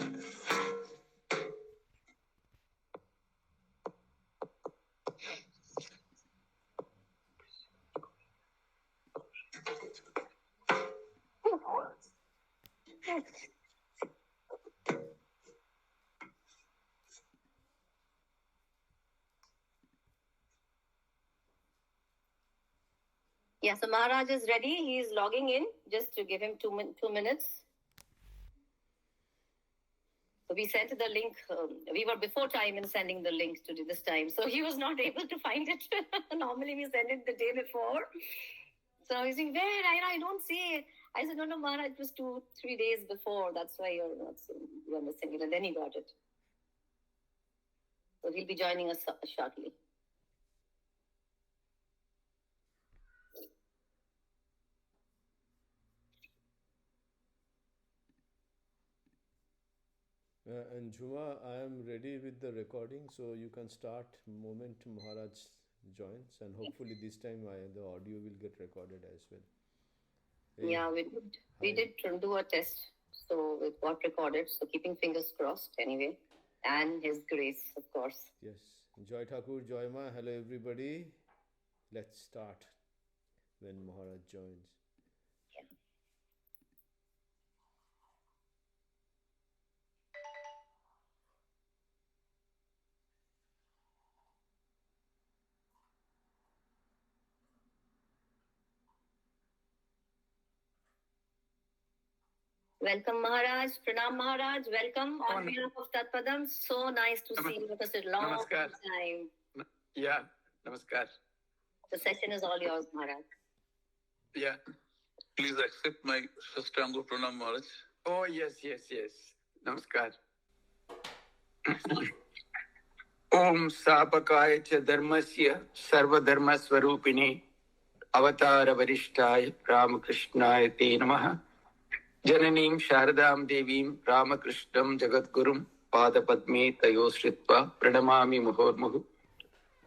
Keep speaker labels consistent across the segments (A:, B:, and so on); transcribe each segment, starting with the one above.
A: Yeah, so Maharaj is ready. He is logging in. Just to give him 2 minutes. So we sent the link. We were before time in sending the link to this time. So he was not able to find it. Normally we send it the day before. So he's saying, where? I don't see it. I said, no, Maharaj, it was 2-3 days before. That's why you're missing it. And then he got it. So he'll be joining us shortly.
B: And Jhuma, I am ready with the recording, so you can start moment Maharaj joins, and hopefully this time the audio will get recorded as well.
A: Hey. Yeah, we did do a test, so it got recorded. So keeping fingers crossed anyway, and His grace, of course.
B: Yes, Joy Thakur, Joy Ma, hello everybody. Let's start when Maharaj joins.
A: Welcome, Maharaj. Pranam, Maharaj. Welcome on behalf of Tat Padam. So nice to see you after a long time.
C: Yeah, namaskar.
A: The session is all yours, Maharaj.
C: Yeah. Please accept my Shastanga Pranam, Maharaj. Oh, yes. Namaskar. Om Sapakaya cha Dharmasya Sarva Dharma Swarupine Avatara Varishthaya Ramakrishnaya Te Namaha Jananim Sharadam Devim Ramakrishnam Jagadgurum Padapadme Tayo Sritva Pranamami Muhormuhu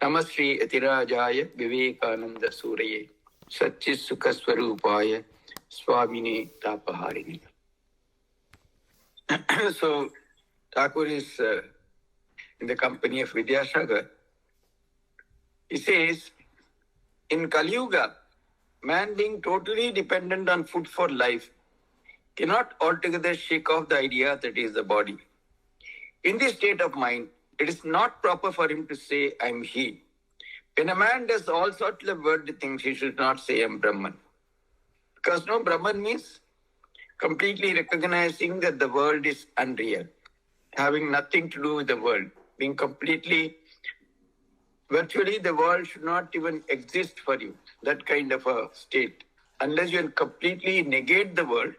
C: Namasri Atirajaya Vivekananda Suraye Satchis Sukha Swarupaya Swamine Tapaharini. So, Thakur is in the company of Vidyasagar. He says, in Kali Yuga, man being totally dependent on food for life cannot altogether shake off the idea that he is the body. In this state of mind, it is not proper for him to say, I am he. When a man does all sorts of worldly things, he should not say, I am Brahman. Because no, Brahman means completely recognizing that the world is unreal, having nothing to do with the world, being completely, virtually the world should not even exist for you, that kind of a state. Unless you completely negate the world,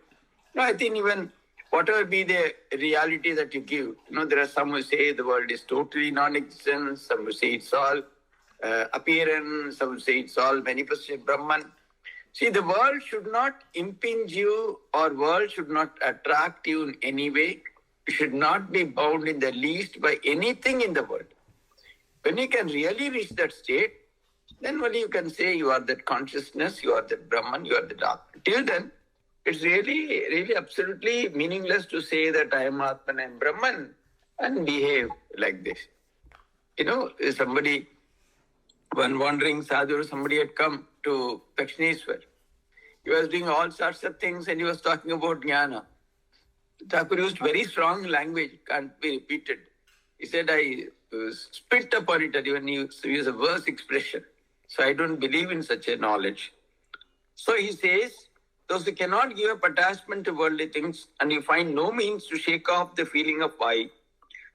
C: I think even whatever be the reality that you give, there are some who say the world is totally non-existent, some who say it's all appearance, some who say it's all manifestation of Brahman. See, the world should not impinge you, or world should not attract you in any way. You should not be bound in the least by anything in the world. When you can really reach that state, then only you can say you are that consciousness, you are that Brahman, you are the dark. Till then, it's really absolutely meaningless to say that I am Atman, I am Brahman, and behave like this. One wandering sadhu, somebody had come to Dakshineshwar. He was doing all sorts of things and he was talking about jnana. Thakur used very strong language, can't be repeated. He said, I spit upon it, and even he used a worse expression. So I don't believe in such a knowledge. So he says, those who cannot give up attachment to worldly things and you find no means to shake off the feeling of I,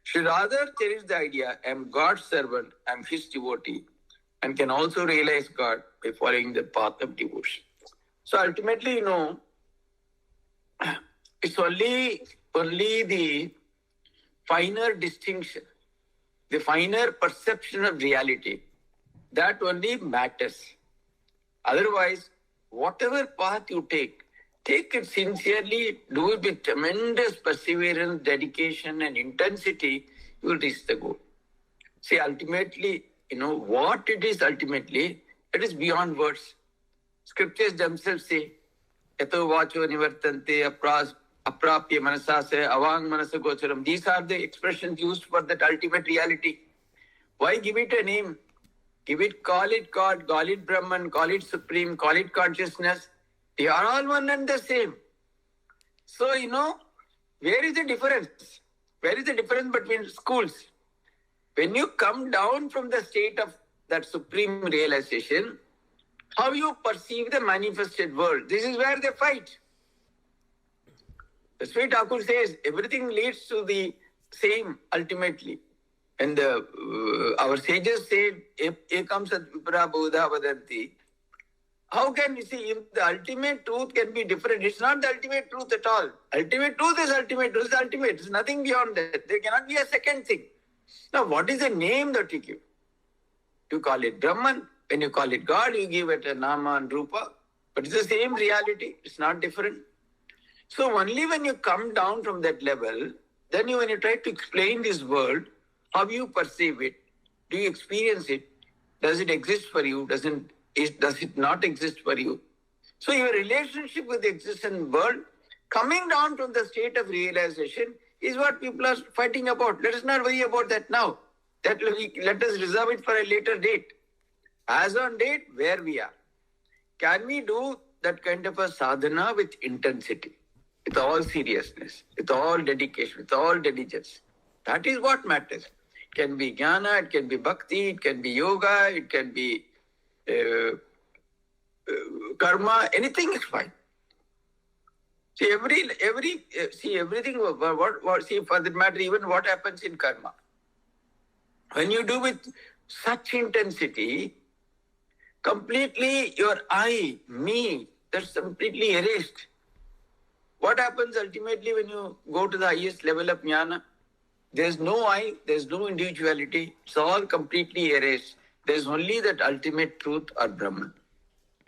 C: should rather cherish the idea, I am God's servant, I am His devotee, and can also realize God by following the path of devotion. So ultimately, it's only the finer distinction, the finer perception of reality, that only matters. Otherwise, whatever path you take it sincerely, do it with tremendous perseverance, dedication, and intensity, you will reach the goal. See, ultimately, what it is ultimately, it is beyond words. Scriptures themselves say, Yato vacho nivartante aprapya manasase, avang manasa gocharam. These are the expressions used for that ultimate reality. Why give it a name? Call it God, call it Brahman, call it Supreme, call it consciousness. They are all one and the same. So, where is the difference? Where is the difference between schools? When you come down from the state of that supreme realization, how you perceive the manifested world, this is where they fight. That's why Thakur says everything leads to the same ultimately. And our sages said, ekam sat vipra bodha vadanti. How can you see if the ultimate truth can be different? It's not the ultimate truth at all. Ultimate truth is ultimate. Truth is ultimate. There's nothing beyond that. There cannot be a second thing. Now, what is the name that you give? You call it Brahman. When you call it God, you give it a Nama and Rupa. But it's the same reality. It's not different. So only when you come down from that level, then when you try to explain this world, how you perceive it, do you experience it? Does it exist for you? Does it not exist for you? So your relationship with the existent world, coming down from the state of realization, is what people are fighting about. Let us not worry about that now. Let us reserve it for a later date. As on date, where we are. Can we do that kind of a sadhana with intensity, with all seriousness, with all dedication, with all diligence? That is what matters. It can be jnana, it can be bhakti, it can be yoga, it can be karma, anything is fine. See, everything, see, for that matter, even what happens in karma. When you do with such intensity, completely your I, me, that's completely erased. What happens ultimately when you go to the highest level of jnana? There's no I, there's no individuality. It's all completely erased. There's only that ultimate truth or Brahman.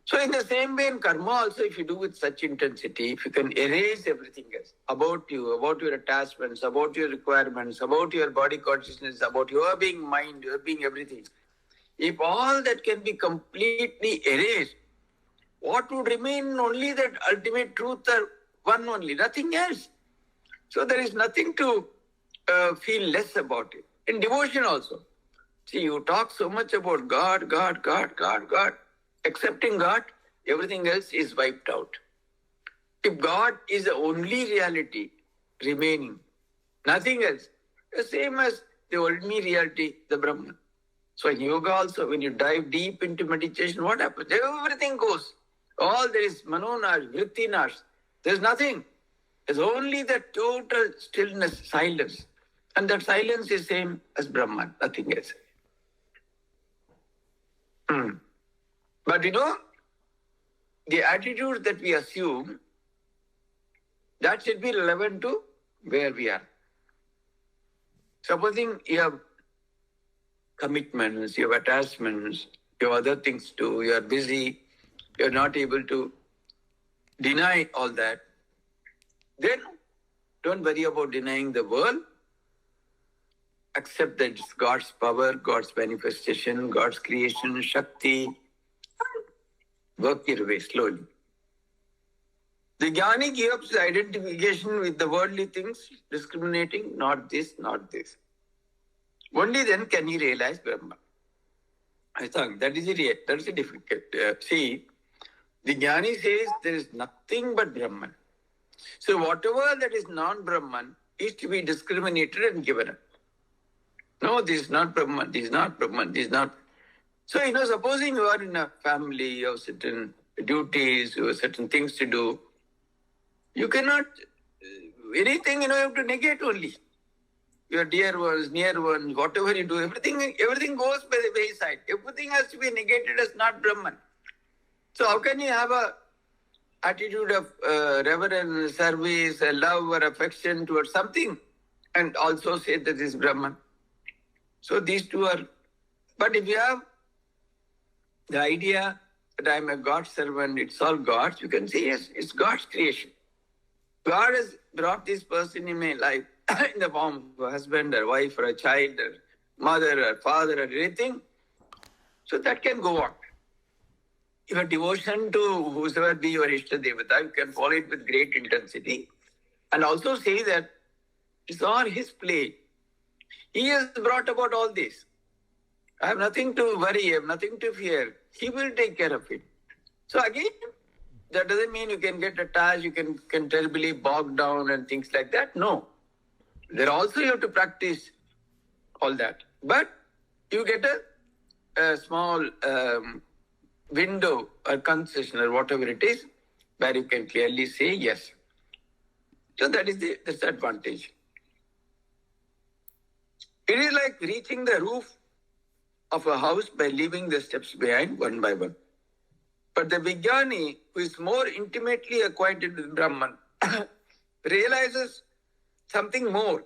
C: So in the same way in karma also, if you do with such intensity, if you can erase everything else about you, about your attachments, about your requirements, about your body consciousness, about your being mind, your being everything. If all that can be completely erased, what would remain? Only that ultimate truth or one only, nothing else. So there is nothing to feel less about it. In devotion also. See, you talk so much about God, God, God, God, God. Accepting God, everything else is wiped out. If God is the only reality remaining, nothing else, the same as the only reality, the Brahman. So in yoga also, when you dive deep into meditation, what happens? Everything goes. All there is manonash, vrittinash. There's nothing. There's only the total stillness, silence. And that silence is same as Brahman, nothing else. But the attitude that we assume, that should be relevant to where we are. Supposing you have commitments, you have attachments, you have other things to do, you are busy, you are not able to deny all that, then don't worry about denying the world. Accept that it's God's power, God's manifestation, God's creation, Shakti. Work your way slowly. The jnani gives identification with the worldly things, discriminating, not this, not this. Only then can he realize Brahman. I think that is a difficult. See, the jnani says there is nothing but Brahman. So whatever that is non-Brahman is to be discriminated and given up. No, this is not Brahman, this is not Brahman, this is not. So, supposing you are in a family, you have certain duties, you have certain things to do, you cannot, anything, you have to negate only. Your dear ones, near ones, whatever you do, everything goes by the wayside. Everything has to be negated as not Brahman. So how can you have a attitude of reverence, service, love or affection towards something and also say that this is Brahman? So these two are, but if you have the idea that I am a God's servant, it's all God's, you can say yes, it's God's creation. God has brought this person in my life in the form of a husband or wife or a child or mother or father or anything. So that can go on. Your devotion to whosoever be your Ishta Devata, you can follow it with great intensity. and also say that it's all his play. He has brought about all this. I have nothing to worry, I have nothing to fear. He will take care of it. So again, that doesn't mean you can get attached, you can terribly bog down and things like that. No. There also you have to practice all that. But you get a small window or concession or whatever it is, where you can clearly say yes. So that's the advantage. It is like reaching the roof of a house by leaving the steps behind one by one. But the Vijnani, who is more intimately acquainted with Brahman, realizes something more.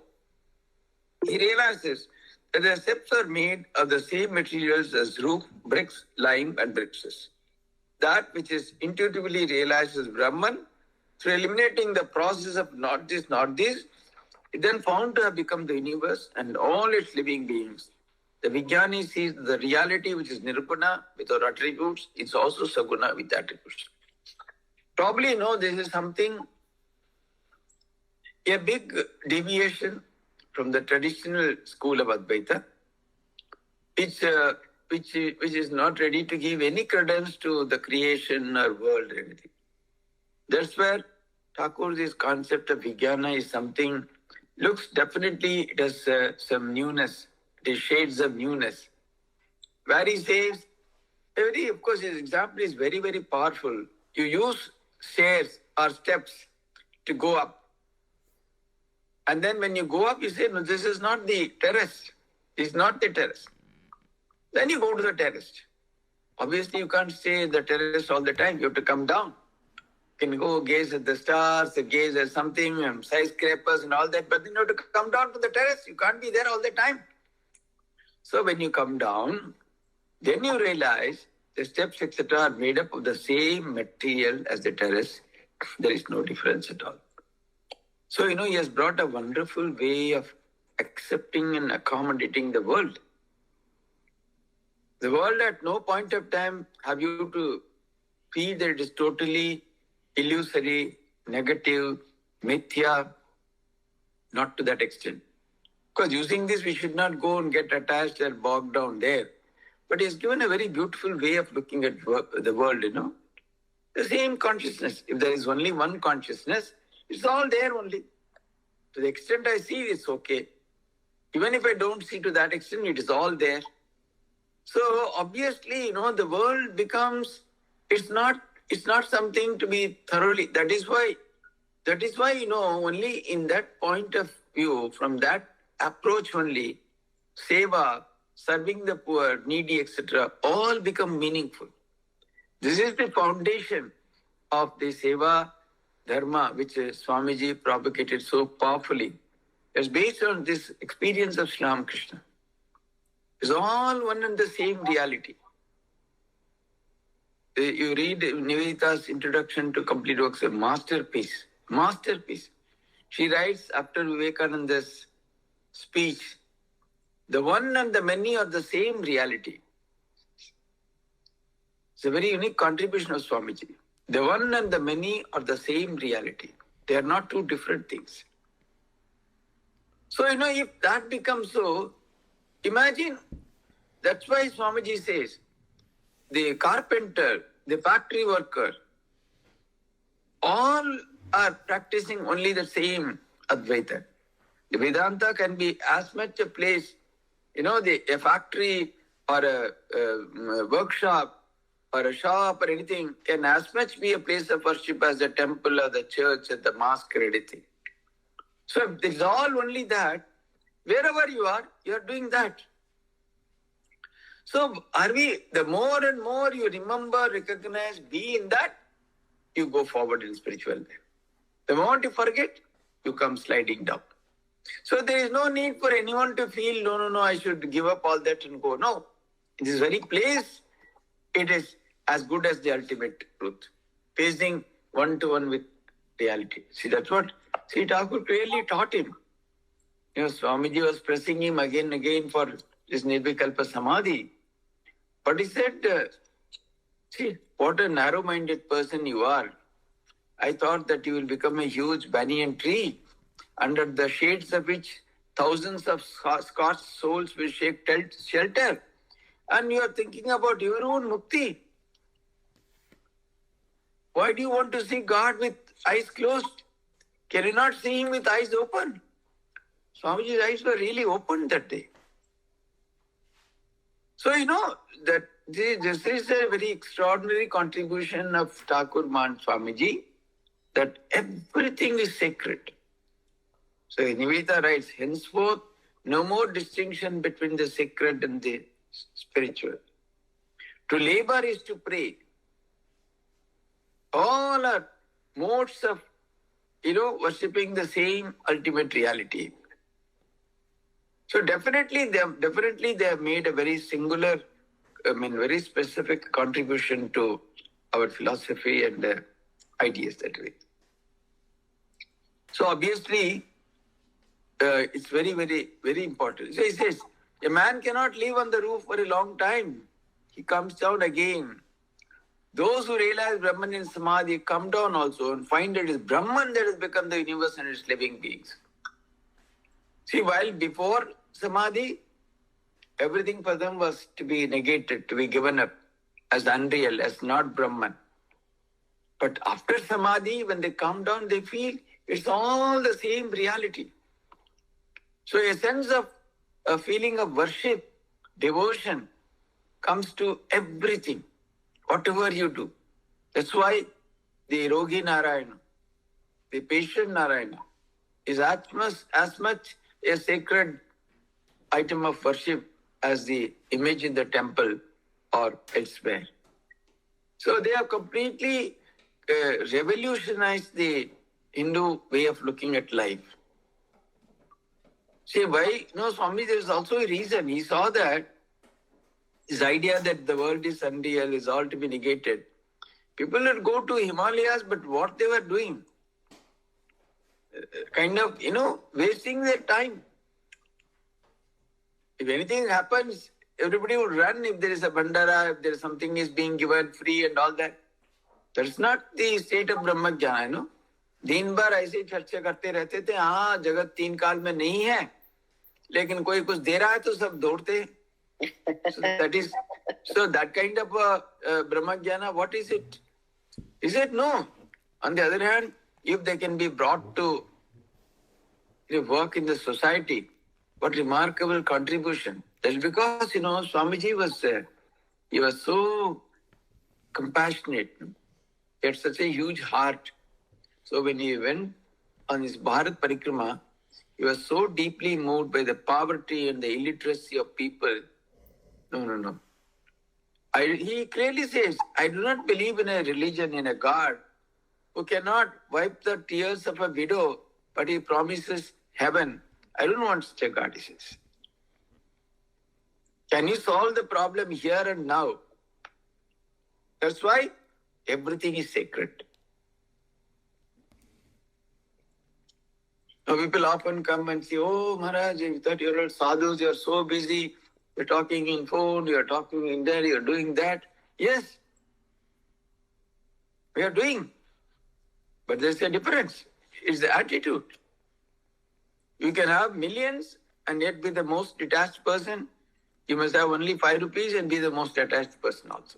C: He realizes that the steps are made of the same materials as roof, bricks, lime, and bricks. That which is intuitively realized as Brahman, through eliminating the process of not this, it then found to have become the universe and all its living beings. The Vijnani sees the reality which is Nirguna without attributes, it's also Saguna with attributes. Probably you know this is something, a big deviation from the traditional school of Advaita, which is not ready to give any credence to the creation or world or anything. That's where Thakur's concept of Vijnana is something, looks definitely, it has some newness, it is shades of newness. Where he says, of course his example is very, very powerful. You use stairs or steps to go up. And then when you go up, you say, no, this is not the terrace. This is not the terrace. Then you go to the terrace. Obviously, you can't stay at the terrace all the time. You have to come down. You can go gaze at the stars, gaze at something, skyscrapers and all that. But then you have to come down to the terrace. You can't be there all the time. So when you come down, then you realize the steps, etc. are made up of the same material as the terrace. There is no difference at all. So, he has brought a wonderful way of accepting and accommodating the world. The world at no point of time have you to feel that it is totally illusory, negative, mithya. Not to that extent. Because using this, we should not go and get attached and bogged down there. But he has given a very beautiful way of looking at the world, The same consciousness. If there is only one consciousness, it's all there only. To the extent I see, it's okay. Even if I don't see to that extent, it is all there. So obviously, the world becomes, it's not something to be thoroughly. That is why, only in that point of view, from that approach only, seva, serving the poor, needy, etc., all become meaningful. This is the foundation of the seva dharma, which Swamiji propagated so powerfully. It's based on this experience of Sri Ramakrishna. It's all one and the same reality. You read Nivedita's introduction to Complete Works, a masterpiece. Masterpiece. She writes after Vivekananda's speech, the one and the many are the same reality. It's a very unique contribution of Swamiji. The one and the many are the same reality. They are not two different things. So, if that becomes so, imagine, that's why Swamiji says, the carpenter, the factory worker, all are practicing only the same Advaita. The Vedanta can be as much a place, a factory or a workshop or a shop or anything can as much be a place of worship as the temple or the church or the mosque or anything. So if it's all only that, wherever you are doing that. So the more and more you remember, recognize, be in that, you go forward in spiritual life. The moment you forget, you come sliding down. So there is no need for anyone to feel, no, I should give up all that and go. No, in this very place, it is as good as the ultimate truth. Facing one-to-one with reality. See, that's what Sri Thakur clearly taught him. Swamiji was pressing him again and again for this Nirvikalpa Samadhi. But he said, see, what a narrow-minded person you are. I thought that you will become a huge banyan tree under the shades of which thousands of Scots souls will take shelter. And you are thinking about your own mukti. Why do you want to see God with eyes closed? Can you not see Him with eyes open? Swamiji's eyes were really open that day. So, that this is a very extraordinary contribution of Thakur Man Swamiji, that everything is sacred. So, Nivedita writes, henceforth, no more distinction between the sacred and the spiritual. To labor is to pray. All are modes of, worshipping the same ultimate reality. So definitely they have made a very singular, very specific contribution to our philosophy and ideas that way. So obviously, it's very, very, very important. So he says, a man cannot live on the roof for a long time. He comes down again. Those who realize Brahman in Samadhi come down also and find it is Brahman that has become the universe and its living beings. See, while before Samadhi, everything for them was to be negated, to be given up as unreal, as not Brahman. But after Samadhi, when they come down, they feel it's all the same reality. So a sense of a feeling of worship, devotion comes to everything, whatever you do. That's why the Rogi Narayana, the patient Narayana, is as much a sacred item of worship as the image in the temple or elsewhere. So they have completely revolutionized the Hindu way of looking at life. See, why? No, Swami, there is also a reason. He saw that this idea that the world is unreal is all to be negated. People would go to Himalayas, but what they were doing? Kind of, wasting their time. If anything happens, everybody would run if there is a bandara, if there is something is being given free and all that. That's not the state of Brahmajnana, दिन भर ऐसे चर्चा करते रहते थे, हाँ जगत तीन काल में नहीं है, लेकिन कोई कुछ दे रहा है तो सब दौड़ते. So that kind of Brahmajnana, what is it? He said no. On the other hand, if they can be brought to work in the society, what remarkable contribution. That's because, Swamiji was so compassionate. He had such a huge heart. So when he went on his Bharat Parikrama, he was so deeply moved by the poverty and the illiteracy of people. No. He clearly says, I do not believe in a religion, in a God who cannot wipe the tears of a widow, but he promises heaven. I don't want such a God, he says. Can you solve the problem here and now? That's why everything is sacred. Now people often come and say, oh Maharaj, you thought you're all sadhus, you're so busy, you're talking in phone, you're talking in there, you're doing that. Yes, we are doing. But there's a difference. It's the attitude. You can have millions and yet be the most detached person. You must have only 5 rupees and be the most attached person also.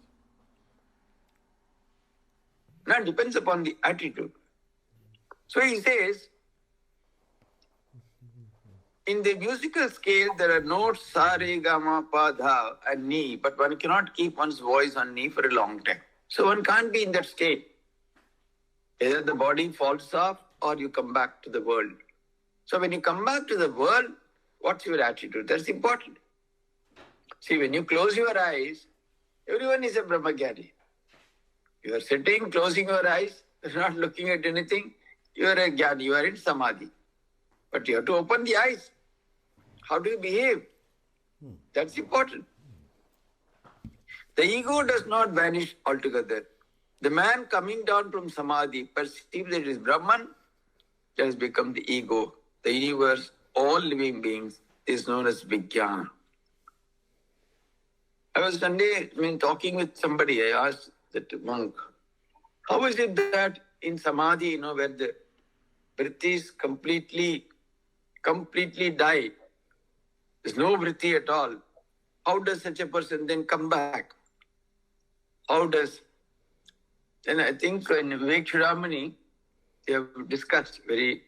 C: Now it depends upon the attitude. So he says, in the musical scale, there are notes sa, re, ga, ma, pa, dha and ni, but one cannot keep one's voice on ni for a long time. So one can't be in that state. Either the body falls off or you come back to the world. So when you come back to the world, what's your attitude? That's important. See, when you close your eyes, everyone is a Brahmagyani. You are sitting, closing your eyes, you're not looking at anything, you are a Gyani, you are in Samadhi. But you have to open the eyes. How do you behave? That's important. The ego does not vanish altogether. The man coming down from Samadhi perceives that it is Brahman, that has become the ego. The universe, all living beings, is known as Vijnana. I was one day talking with somebody. I asked that monk, how is it that in samadhi, where the vrittis completely die. There's no vritti at all. How does such a person then come back? How does? And I think in Vivek Chudamani, they have discussed very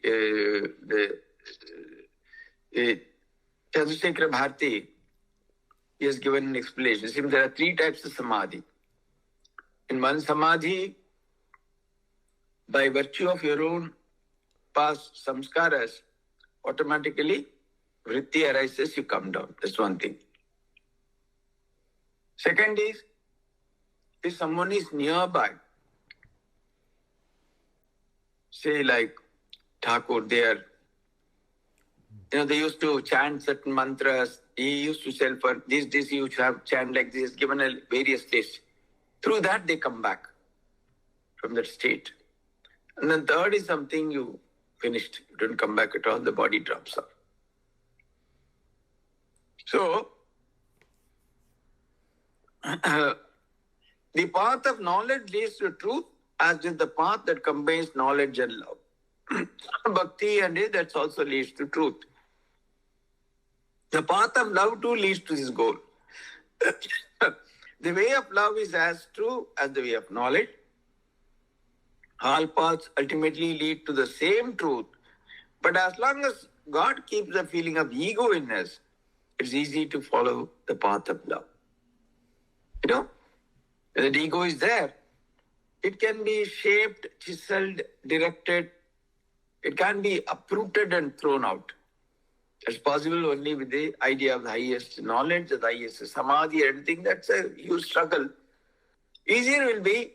C: Chandrasekhara Bharti, he has given an explanation. See, there are 3 types of samadhi. In one samadhi, by virtue of your own past samskaras, automatically vritti arises, you come down. That's one thing. Second is, if someone is nearby, say like Thakur, they used to chant certain mantras. He used to sell for this, he used to have chant like this, given a various list. Through that, they come back from that state. And then third is something you finished. You don't come back at all, the body drops off. So, the path of knowledge leads to truth, as is the path that combines knowledge and love. Bhakti and it, that also leads to truth. The path of love too leads to this goal. The way of love is as true as the way of knowledge. All paths ultimately lead to the same truth. But as long as God keeps the feeling of ego in us, it's easy to follow the path of love. When the ego is there, it can be shaped, chiseled, directed. It can be uprooted and thrown out. It's possible only with the idea of the highest knowledge, the highest samadhi, everything. That's a huge struggle. Easier will be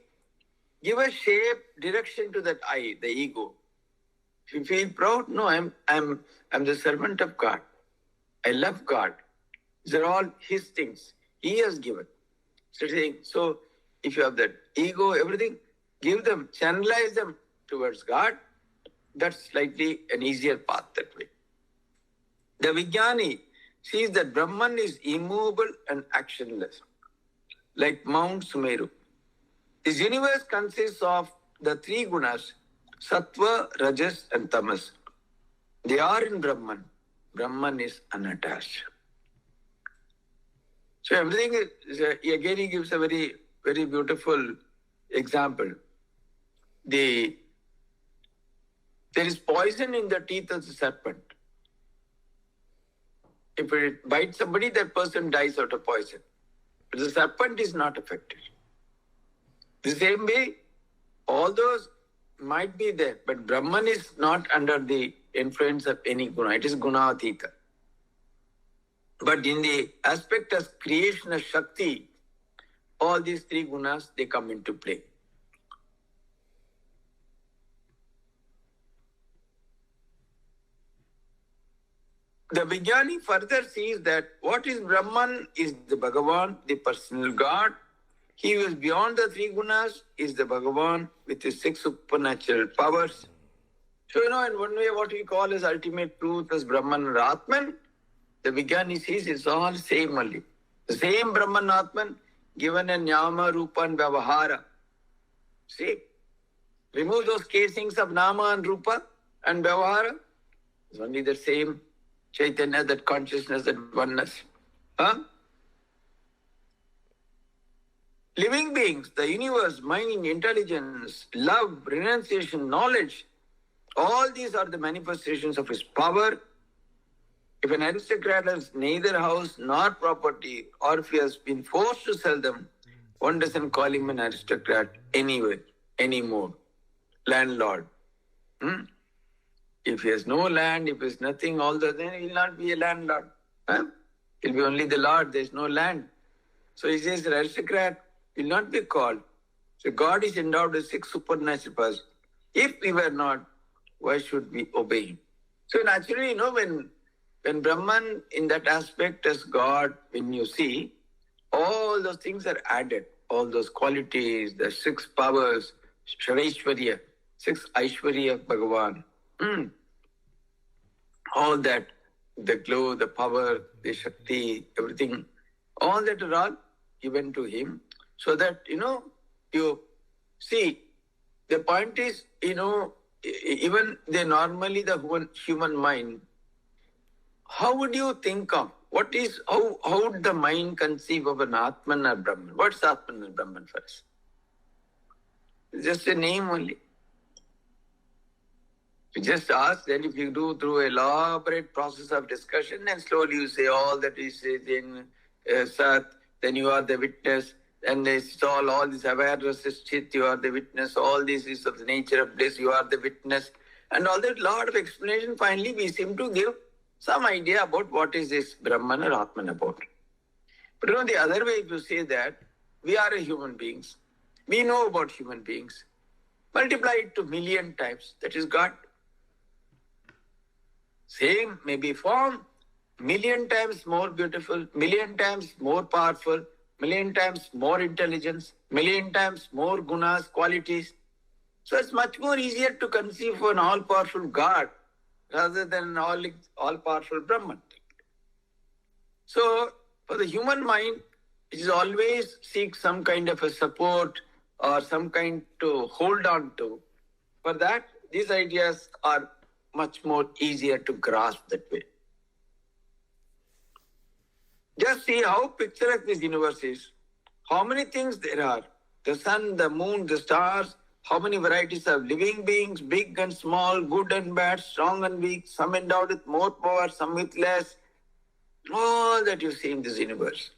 C: give a shape, direction to that I, the ego. If you feel proud, no, I'm the servant of God. I love God. These are all His things. He has given. So if you have that ego, everything, give them, channelize them towards God. That's slightly an easier path that way. The Vijnani sees that Brahman is immovable and actionless, like Mount Sumeru. This universe consists of the 3 gunas, Sattva, Rajas and Tamas. They are in Brahman. Brahman is unattached. So everything is, again he gives a very, very beautiful example. There is poison in the teeth of the serpent. If it bites somebody, that person dies out of poison. But the serpent is not affected. The same way, all those might be there, but Brahman is not under the influence of any guna. It is gunatita. But in the aspect of creation of Shakti, all these 3 gunas, they come into play. The Vijnani further sees that what is Brahman is the Bhagavan, the personal God. He who is beyond the 3 gunas is the Bhagavan with his 6 supernatural powers. So, in one way, what we call as ultimate truth as Brahman or Atman, the Vijnani sees it's all same only. The same Brahman Atman given a Nyama, Rupa and Vyavahara. See, remove those casings of Nama and Rupa and Vyavahara. It's only the same Chaitanya, that consciousness, that oneness. Living beings, the universe, mind, intelligence, love, renunciation, knowledge, all these are the manifestations of his power. If an aristocrat has neither house nor property, or if he has been forced to sell them, one doesn't call him an aristocrat anyway, anymore. Landlord. If he has no land, if he has nothing, all that, then he will not be a landlord. He'll be only the Lord, there is no land. So he says, the aristocrat will not be called. So God is endowed with 6 supernatural powers. If we were not, why should we obey him? So naturally, when Brahman in that aspect as God, when you see, all those things are added. All those qualities, the 6 powers, Sharaishwarya, 6 Aishwarya of Bhagavan. All that, the glow, the power, the Shakti, everything, all that are all given to him so that, you see, The point is, even the human mind, how would you think of, how would the mind conceive of an Atman or Brahman? What's Atman and Brahman for us? It's just a name only. You just ask, then if you do through elaborate process of discussion, and slowly you say all that is in Sat, then you are the witness, and it's all this awareness is Chit, you are the witness, all this is of the nature of bliss, you are the witness, and all that lot of explanation, finally we seem to give some idea about what is this Brahman or Atman about. But the other way, if you say that, we are a human beings, we know about human beings, multiply it to million times, that is God. Same maybe form, million times more beautiful, million times more powerful, million times more intelligence, million times more gunas, qualities. So it's much more easier to conceive of an all-powerful God rather than an all-powerful Brahman. So for the human mind, it is always seek some kind of a support or some kind to hold on to. For that, these ideas are much more easier to grasp that way. Just see how picturesque this universe is. How many things there are. The sun, the moon, the stars, how many varieties of living beings, big and small, good and bad, strong and weak, some endowed with more power, some with less. All that you see in this universe.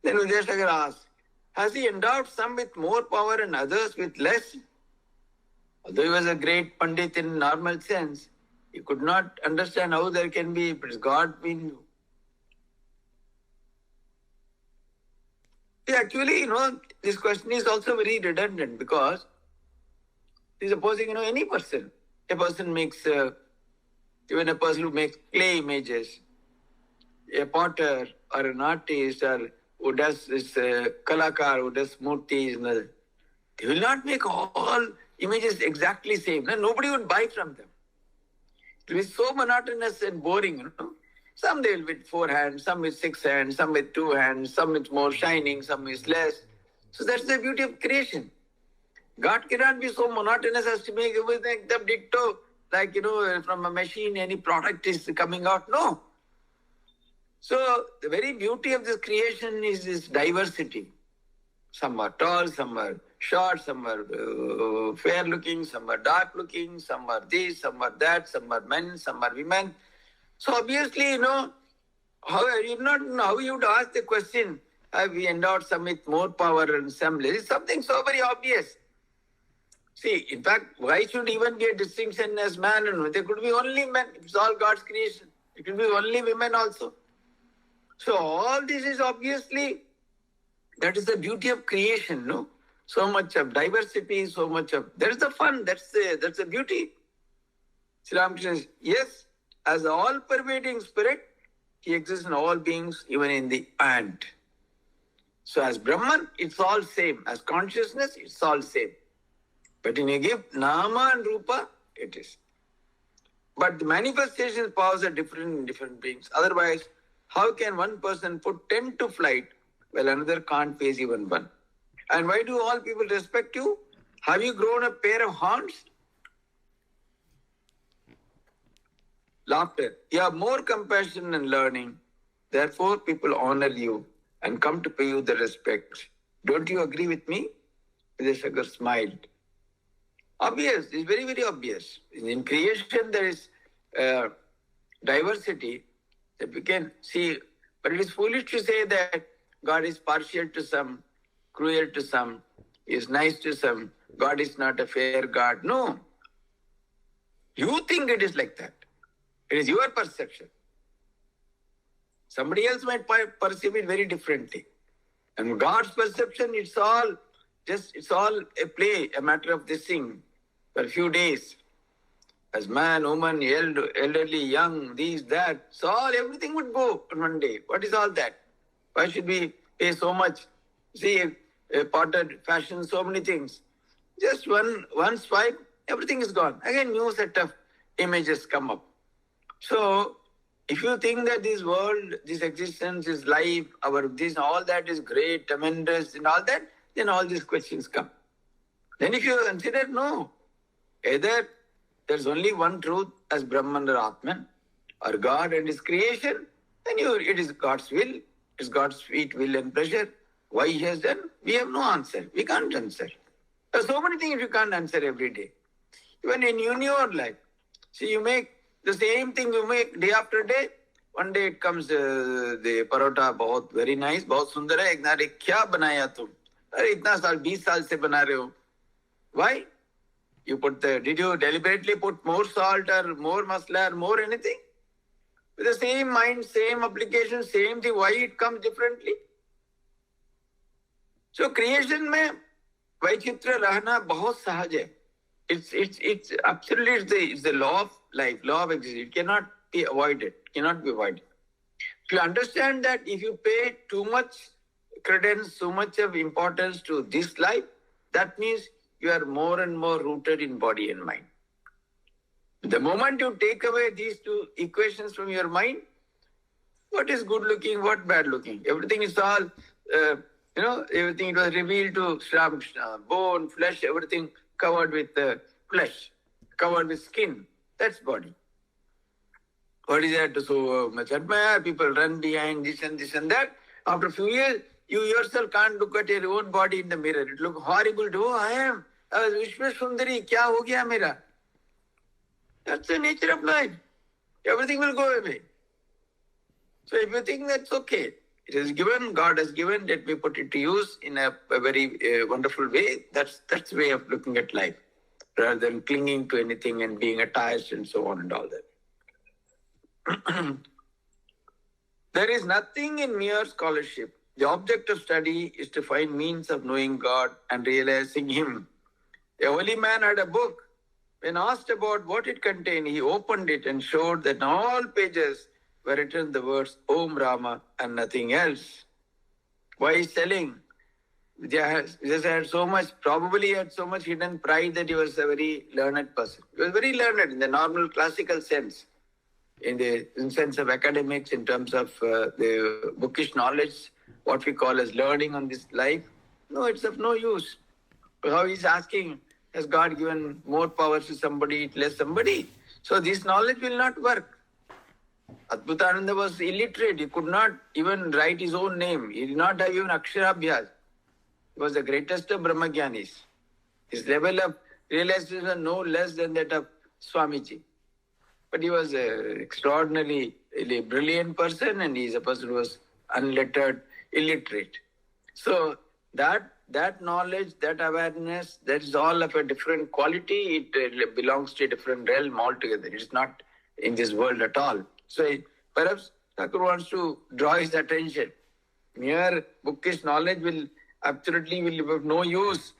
C: Then Vidyasagar asks, has he endowed some with more power and others with less? Although he was a great Pandit in normal sense, he could not understand how there can be, but God being. Actually, this question is also very redundant because supposing, any person, a person makes, even a person who makes clay images, a potter or an artist or who does this kalakar, who does murtis, they will not make all images exactly same. Nobody would buy from them. It will be so monotonous and boring. Some they will with 4 hands, some with 6 hands, some with 2 hands, some with more shining, some with less. So that's the beauty of creation. God cannot be so monotonous as to make everything the ditto, like, from a machine, any product is coming out. No. So the very beauty of this creation is this diversity. Some are tall, some are short, some are fair looking, some are dark looking, some are this, some are that, some are men, some are women. So obviously, how you would ask the question, have we endowed some with more power and some less? It's something so very obvious. See, in fact, why should even be a distinction as man and woman? There could be only men. It's all God's creation. It could be only women also. So all this is obviously, that is the beauty of creation, no? So much of diversity, so much of, that's the fun, that's the beauty. Sri Ramakrishna says, yes, as all-pervading spirit, he exists in all beings, even in the ant. So as Brahman, it's all same. As consciousness, it's all same. But when you give Nama and Rupa, it is. But the manifestation powers are different in different beings. Otherwise, how can one person put 10 to flight while another can't face even one? And why do all people respect you? Have you grown a pair of horns? Laughter. You have more compassion and learning. Therefore, people honor you and come to pay you the respect. Don't you agree with me? Vidyasagar smiled. Obvious. It's very, very obvious. In creation, there is diversity that we can see. But it is foolish to say that God is partial to some, cruel to some, is nice to some. God is not a fair God. No. You think it is like that. It is your perception. Somebody else might perceive it very differently. And God's perception, it's all a play, a matter of this thing for a few days. As man, woman, elderly, young, these, that. So everything would go in one day. What is all that? Why should we pay so much? See, a potter fashion so many things. Just one swipe, everything is gone. Again, new set of images come up. So, if you think that this world, this existence, this life, all that is great, tremendous, and all that, then all these questions come. Then if you consider, no, either there's only one truth as Brahman or Atman, or God and His creation, then it is God's will, it's God's sweet will and pleasure. Why He has done, we have no answer. We can't answer. There are so many things you can't answer every day. Even in your life. See, you make the same thing you make day after day. One day it comes, the parota बहुत very nice, बहुत सुंदर है. एक ना रे क्या बनाया तुम? अरे इतना साल 20 साल से बना रहे हो. Why? Did you deliberately put more salt or more masala or more anything? With the same mind, same application, same thing, why it comes differently? So creation में वैचित्र रहना बहुत सहज है. It's absolutely it's the law of life, law of existence. It cannot be avoided. Cannot be avoided. If you understand that, if you pay too much credence, so much of importance to this life, that means you are more and more rooted in body and mind. The moment you take away these two equations from your mind, what is good looking, what bad looking? Everything is all, everything it was revealed to Sri Ramakrishna, bone, flesh, everything covered with flesh, covered with skin. That's body. What is that? So much admire, people run behind this and this and that. After a few years, you yourself can't look at your own body in the mirror. It looks horrible. Oh, I am Vishwa Sundari. Kya ho gaya mera? That's the nature of life. Everything will go away. So if you think that's okay, it is given, God has given, let me put it to use in a very wonderful way. That's the way of looking at life, rather than clinging to anything and being attached and so on and all that. There is nothing in mere scholarship. The object of study is to find means of knowing God and realizing Him. A holy man had a book. When asked about what it contained, he opened it and showed that on all pages were written the words Om Rama and nothing else. Why is telling? Just had so much, probably had so much hidden pride that he was a very learned person. He was very learned in the normal classical sense, in the sense of academics, in terms of the bookish knowledge, what we call as learning on this life. No, it's of no use. How he's asking, has God given more powers to somebody, less somebody? So this knowledge will not work. Adbhutananda was illiterate. He could not even write his own name. He did not have even Aksharabhyas. He was the greatest of Brahmagyanis. His level of realization was no less than that of Swamiji. But he was an extraordinarily brilliant person, and he is a person who was unlettered, illiterate. So that knowledge, that awareness, that is all of a different quality. It belongs to a different realm altogether. It is not in this world at all. So perhaps Thakur wants to draw his attention. Mere bookish knowledge will have no use.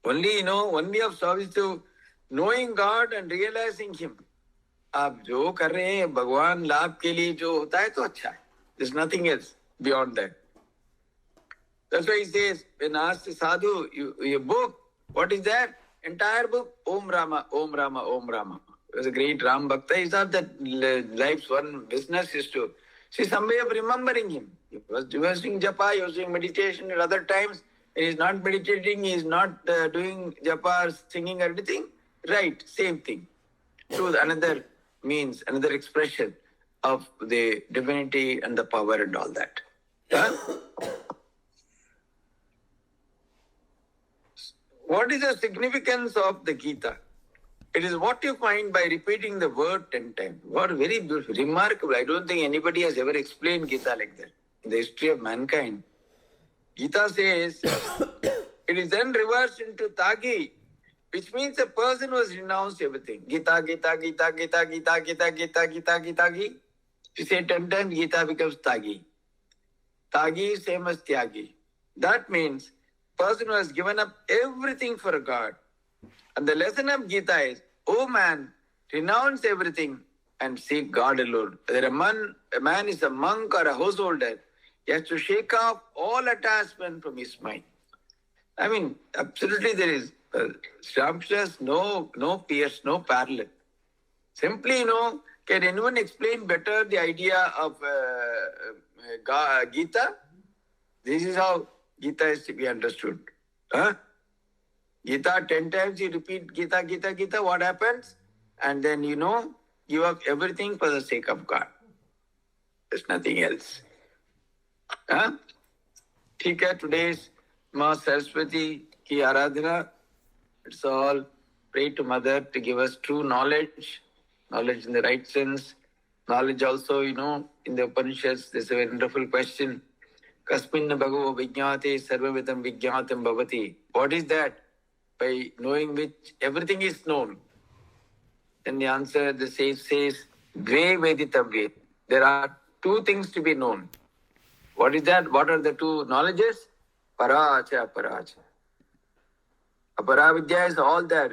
C: Only of service to knowing God and realizing Him. आप जो कर रहे हैं भगवान लाभ के लिए जो होता है तो अच्छा है. There's nothing else beyond that. That's why he says, when asked sadhu, your book, what is that? Entire book, Om Rama, Om Rama, Om Rama. He was a great Ram Bhakta. He thought that life's one business is to see some way of remembering him. He was doing japa, he was doing meditation at other times. He is not meditating, he is not doing japa or singing or anything. Right, same thing. Through another means, another expression of the divinity and the power and all that. Huh? What is the significance of the Gita? It is what you find by repeating the word 10 times. What very beautiful, remarkable. I don't think anybody has ever explained Gita like that in the history of mankind. Gita says, it is then reversed into Tagi, which means a person who has renounced everything. Gita, Gita, Gita, Gita, Gita, Gita, Gita, Gita, Gita, Gita. If you say 10 times, Gita becomes Tagi. Tagi is same as Tyagi. That means person who has given up everything for God. And the lesson of Gita is, oh man, renounce everything and seek God alone. Whether a man is a monk or a householder, he has to shake off all attachment from his mind. I mean, absolutely there is Sramsha's no peers, no parallel. Simply, can anyone explain better the idea of Gita? This is how Gita is to be understood. Huh? Gita 10 times, you repeat Gita, Gita, Gita, what happens? And then give up everything for the sake of God. There's nothing else. Huh? ठीक है, today's Ma Saraswati ki Aradhana. It's all pray to Mother to give us true knowledge in the right sense. Knowledge also, in the Upanishads, there's a wonderful question. Kasmin bhagavo vijñāte sarvavidam vijñātam bhavati. What is that? By knowing which everything is known. Then the answer, the sage says, dve veditavye. There are two things to be known. What is that? What are the two knowledges? Paracha, aparacha. Aparavidya is all that.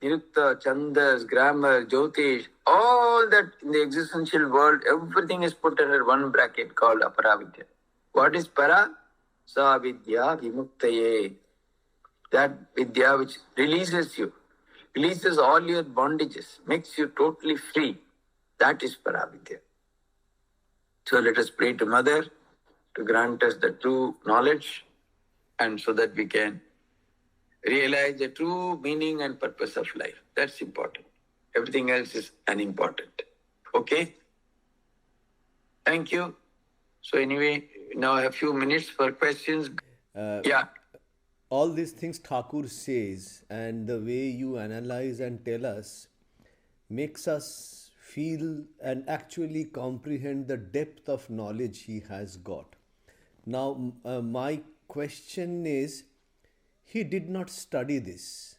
C: Nirukta, Chandas, grammar, Jyotish, all that in the existential world, everything is put under one bracket called aparavidya. What is para? Sa vidya vimuktaye. That vidya which releases you, releases all your bondages, makes you totally free. That is paravidya. So let us pray to Mother to grant us the true knowledge, and so that we can realize the true meaning and purpose of life. That's important. Everything else is unimportant. Okay? Thank you. So anyway, now I have a few minutes for questions. Yeah.
B: All these things Thakur says and the way you analyze and tell us makes us feel and actually comprehend the depth of knowledge he has got. Now, my question is, he did not study this.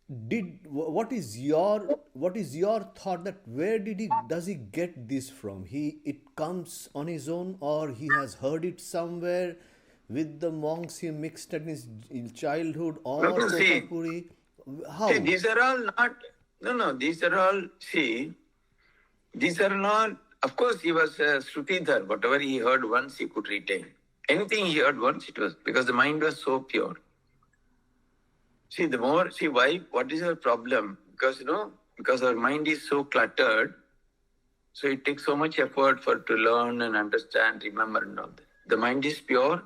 B: What is your thought that where does he get this from? It comes on his own, or he has heard it somewhere with the monks he mixed in his childhood, or Totapuri? How?
C: See, these are all not. These are all. See, these are not. Of course, he was a Shrutidhar. Whatever he heard once, he could retain. Anything he heard once, it was because the mind was so pure. See, why? What is our problem? Because our mind is so cluttered, so it takes so much effort to learn and understand, remember and all that. The mind is pure,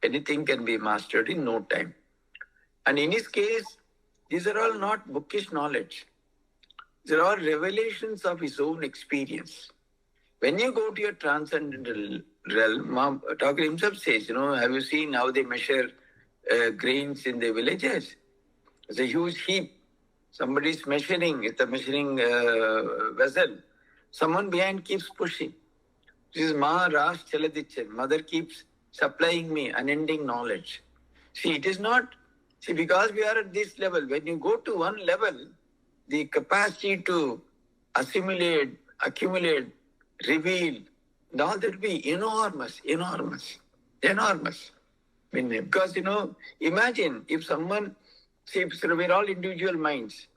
C: anything can be mastered in no time. And in his case, these are all not bookish knowledge. These are all revelations of his own experience. When you go to your transcendental realm, Thakur himself says, have you seen how they measure grains in the villages? It's a huge heap. Somebody is measuring, it's a measuring vessel. Someone behind keeps pushing. This is Ma Ras Chaladichan. Mother keeps supplying me unending knowledge. It is not, because we are at this level, when you go to one level, the capacity to assimilate, accumulate, reveal, all that will be enormous. Because, imagine if someone, we're all individual minds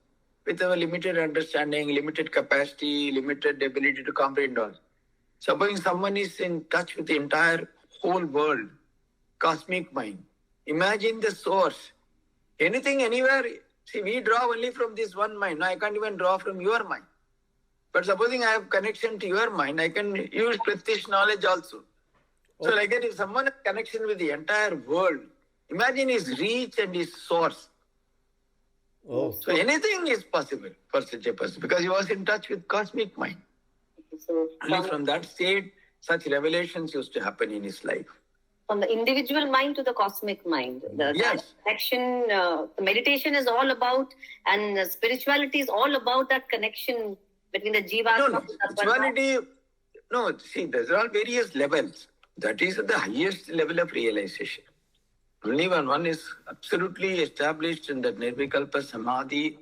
C: with our limited understanding, limited capacity, limited ability to comprehend all. Suppose someone is in touch with the entire whole world, cosmic mind. Imagine the source. Anything, anywhere. We draw only from this one mind. Now I can't even draw from your mind. But supposing I have connection to your mind, I can use Pratish knowledge also. So like that, if someone has connection with the entire world, imagine his reach and his source. So anything is possible for such a person because he was in touch with cosmic mind.
A: So
C: only from that state, such revelations used to happen in his life.
A: From the individual mind to the cosmic mind. That connection, the meditation is all about, and spirituality is all about that connection between the jiva.
C: Spirituality, there's all various levels. That is the highest level of realization. Only when one is absolutely established in that Nirvikalpa Samadhi,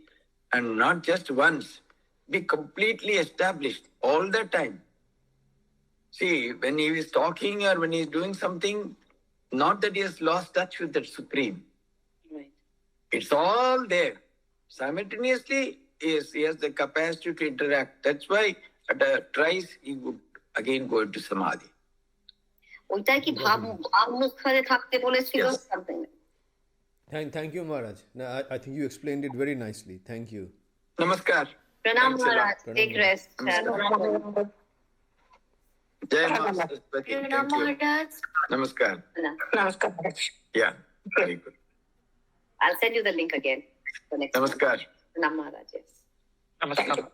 C: and not just once, be completely established all the time. When he is talking or when he is doing something, not that he has lost touch with the Supreme.
A: Right.
C: It's all there. Simultaneously, he has the capacity to interact. That's why at a thrice he would again go into Samadhi.
A: ওইটাই কি ভাবমুখে থাকতে বলেছিল something.
B: Thank you, Maharaj. I think you explained it very nicely. Thank you.
C: Namaskar.
A: Pranam Maharaj. Take rest.
C: Jai Maharaj.
A: Pranam Maharaj.
C: Namaskar.
A: Namaskar.
C: Yeah, very good.
A: I'll send you the link again. For next
C: Namaskar.
A: Namaskar. Yes.
D: Namaskar.